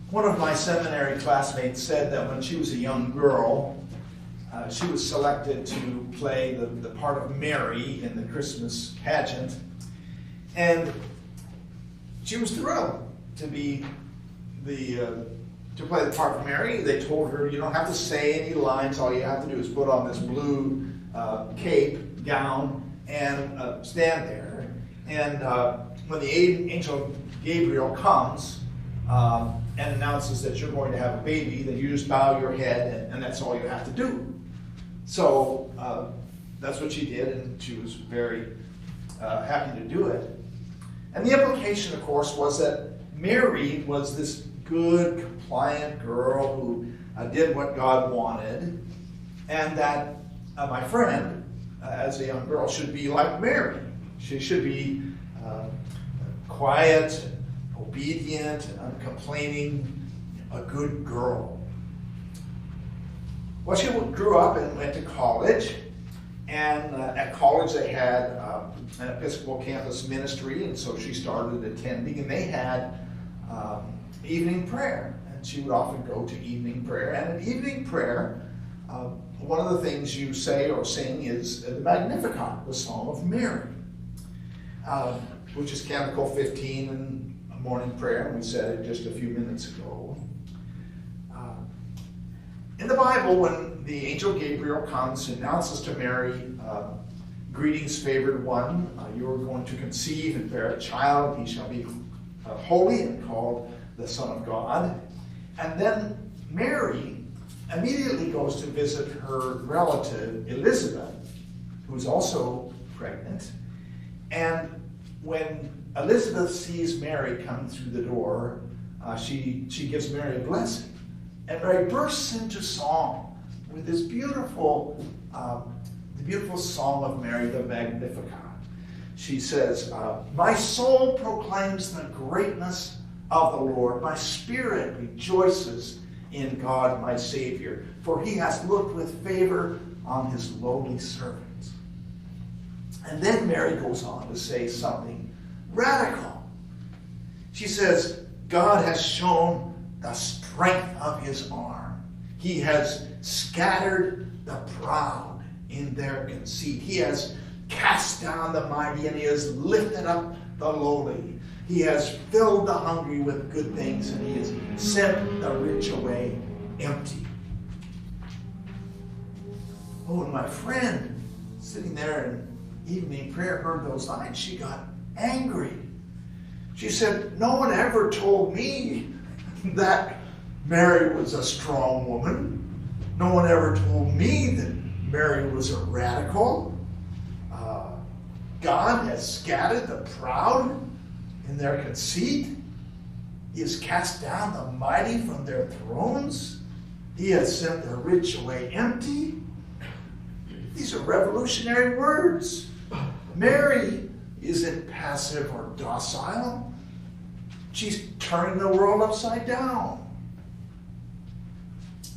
One of my seminary classmates said that when she was a young girl, she was selected to play the part of Mary in the Christmas pageant. And she was thrilled to be to play the part of Mary. They told her, you don't have to say any lines. All you have to do is put on this blue cape, gown, and stand there. And when the angel Gabriel comes and announces that you're going to have a baby, then you just bow your head, and that's all you have to do. So that's what she did, and she was very happy to do it. And the implication, of course, was that Mary was this good, compliant girl who did what God wanted, and that my friend, as a young girl, should be like Mary. She should be quiet, obedient, uncomplaining, a good girl. Well, she grew up and went to college, and at college they had an Episcopal campus ministry, and so she started attending, and they had evening prayer, and she would often go to evening prayer. And in evening prayer, one of the things you say or sing is the Magnificat, the Psalm of Mary, which is Canticle 15 in morning prayer, and we said it just a few minutes ago. In the Bible, when the angel Gabriel comes and announces to Mary, greetings, favored one, you are going to conceive and bear a child, he shall be holy and called the Son of God. And then Mary immediately goes to visit her relative Elizabeth, who's also pregnant. And when Elizabeth sees Mary come through the door, she gives Mary a blessing. And Mary bursts into song with this beautiful, the beautiful song of Mary, the Magnificat. She says, my soul proclaims the greatness of the Lord. My spirit rejoices in God, my Savior, for he has looked with favor on his lowly servant. And then Mary goes on to say something radical. She says, God has shown the strength of his arm. He has scattered the proud in their conceit. He has cast down the mighty, and he has lifted up the lowly. He has filled the hungry with good things, and he has sent the rich away empty. Oh, and my friend, sitting there in evening prayer, heard those lines. She got angry. She said, no one ever told me that Mary was a strong woman. No one ever told me that Mary was a radical. God has scattered the proud in their conceit. He has cast down the mighty from their thrones. He has sent the rich away empty. These are revolutionary words. Mary isn't passive or docile. She's turning the world upside down.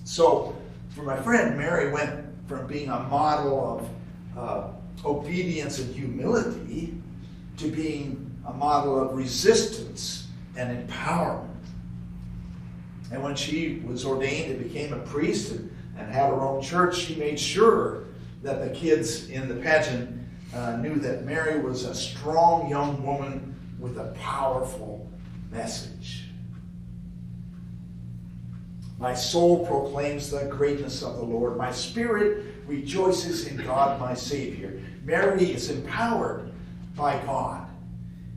So, for my friend, Mary went from being a model of obedience and humility to being a model of resistance and empowerment. And when she was ordained and became a priest and had her own church, she made sure that the kids in the pageant knew that Mary was a strong young woman with a powerful message. My soul proclaims the greatness of the Lord. My spirit rejoices in God, my Savior. Mary is empowered by God.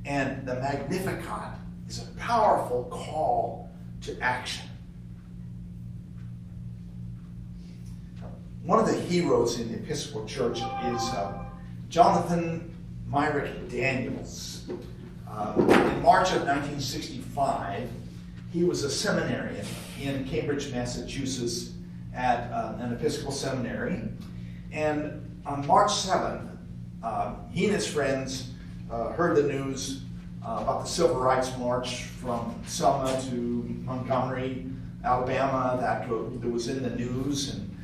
And the Magnificat is a powerful call to action. One of the heroes in the Episcopal Church is Jonathan Myrick Daniels. In March of 1965, he was a seminarian in Cambridge, Massachusetts at an Episcopal seminary. And on March 7th, he and his friends heard the news about the Civil Rights March from Selma to Montgomery, Alabama, that was in the news. And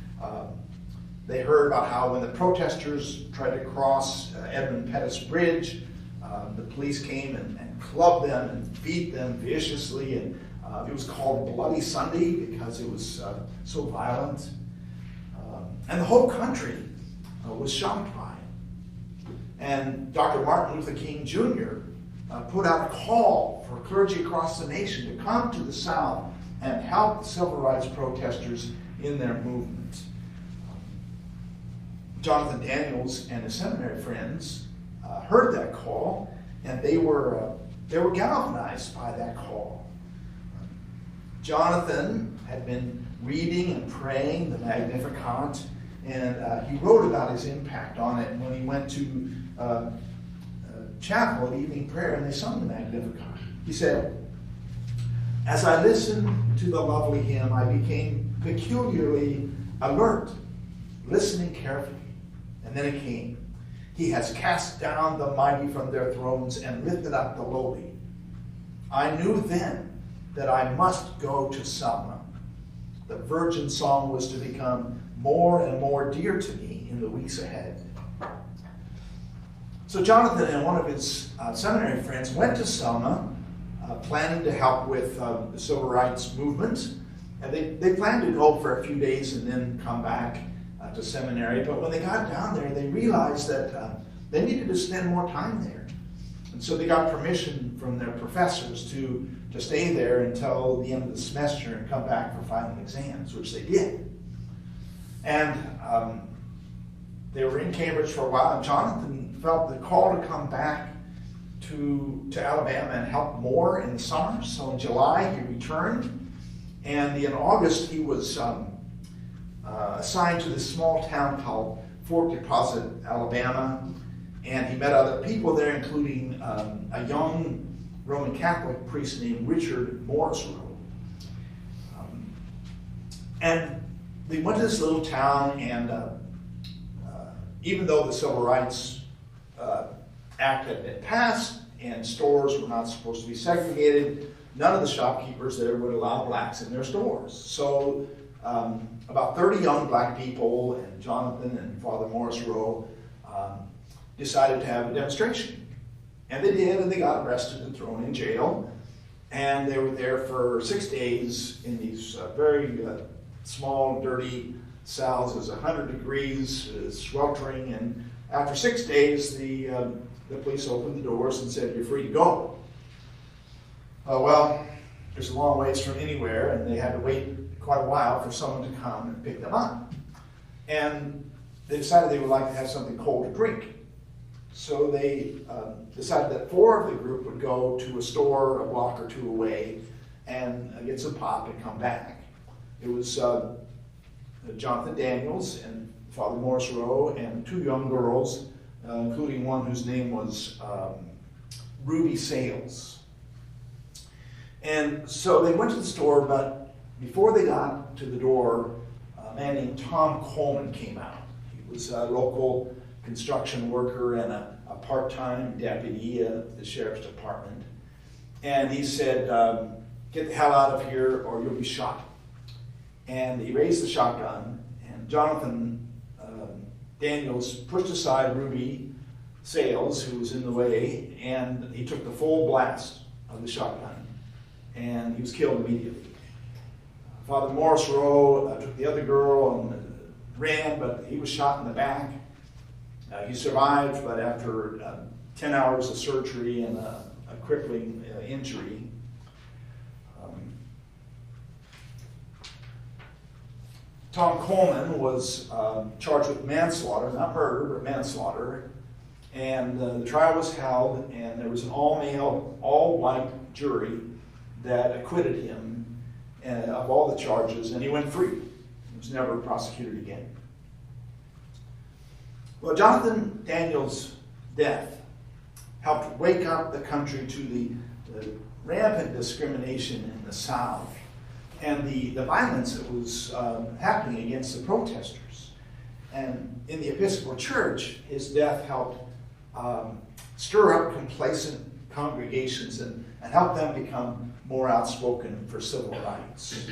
they heard about how when the protesters tried to cross Edmund Pettus Bridge, the police came and club them and beat them viciously. And it was called Bloody Sunday because it was so violent. And the whole country was shocked by it. And Dr. Martin Luther King Jr. Put out a call for clergy across the nation to come to the South and help the civil rights protesters in their movement. Jonathan Daniels and his seminary friends heard that call, and they were galvanized by that call. Jonathan had been reading and praying the Magnificat, and he wrote about his impact on it when he went to chapel at evening prayer and they sung the Magnificat. He said, "As I listened to the lovely hymn, I became peculiarly alert, listening carefully. And then it came. He has cast down the mighty from their thrones and lifted up the lowly. I knew then that I must go to Selma. The virgin song was to become more and more dear to me in the weeks ahead." So Jonathan and one of his seminary friends went to Selma, planning to help with the civil rights movement. And they planned to go for a few days and then come back to seminary. But when they got down there, they realized that they needed to spend more time there. And so they got permission from their professors to stay there until the end of the semester and come back for final exams, which they did. And they were in Cambridge for a while, and Jonathan felt the call to come back to Alabama and help more in the summer. So in July, he returned, and in August, he was assigned to this small town called Fort Deposit, Alabama, and he met other people there, including a young Roman Catholic priest named Richard Morrisroe. And they went to this little town, and even though the Civil Rights Act had been passed and stores were not supposed to be segregated, none of the shopkeepers there would allow blacks in their stores. So about 30 young black people and Jonathan and Father Morrisroe decided to have a demonstration. And they did, and they got arrested and thrown in jail. And they were there for 6 days in these very small, dirty cells. It was 100 degrees, sweltering, and after 6 days, the police opened the doors and said, "You're free to go." Well, there's a long ways from anywhere, and they had to wait quite a while for someone to come and pick them up. And they decided they would like to have something cold to drink. So they decided that 4 of the group would go to a store a block or 2 away and get some pop and come back. It was Jonathan Daniels and Father Morrisroe and 2 young girls, including one whose name was Ruby Sales. And so they went to the store, but before they got to the door, a man named Tom Coleman came out. He was a local construction worker and a part-time deputy at the sheriff's department. And he said, "Get the hell out of here or you'll be shot." And he raised the shotgun, and Jonathan Daniels pushed aside Ruby Sales, who was in the way, and he took the full blast of the shotgun, and he was killed immediately. Father Morrisroe took the other girl and ran, but he was shot in the back. He survived, but after 10 hours of surgery and a crippling injury. Tom Coleman was charged with manslaughter, not murder, but manslaughter. And the trial was held, and there was an all-male, all-white jury that acquitted him of all the charges, and he went free. He was never prosecuted again. Well, Jonathan Daniels' death helped wake up the country to the rampant discrimination in the South and the violence that was happening against the protesters. And in the Episcopal Church, his death helped stir up complacent congregations and help them become more outspoken for civil rights.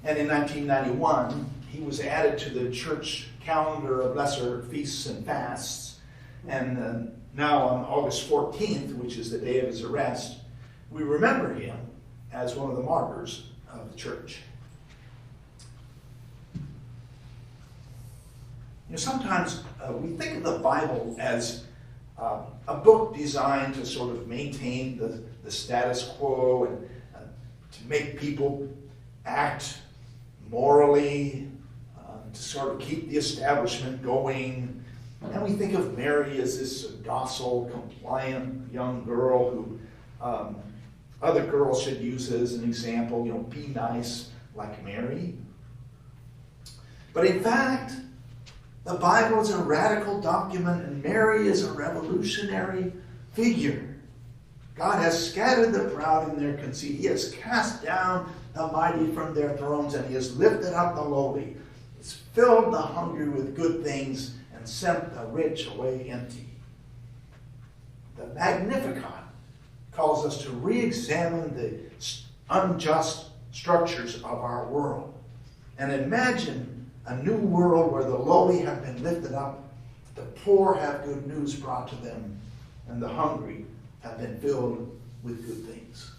And in 1991, he was added to the church calendar of lesser feasts and fasts. And Now on August 14th, which is the day of his arrest, we remember him as one of the martyrs of the church. Sometimes we think of the Bible as a book designed to sort of maintain the status quo and to make people act morally, to sort of keep the establishment going. And we think of Mary as this docile, compliant young girl who other girls should use as an example, be nice like Mary. But in fact, the Bible is a radical document, and Mary is a revolutionary figure. God has scattered the proud in their conceit. He has cast down the mighty from their thrones, and he has lifted up the lowly. He's filled the hungry with good things and sent the rich away empty. The Magnificat calls us to re-examine the unjust structures of our world and imagine a new world where the lowly have been lifted up, the poor have good news brought to them, and the hungry have been filled with good things.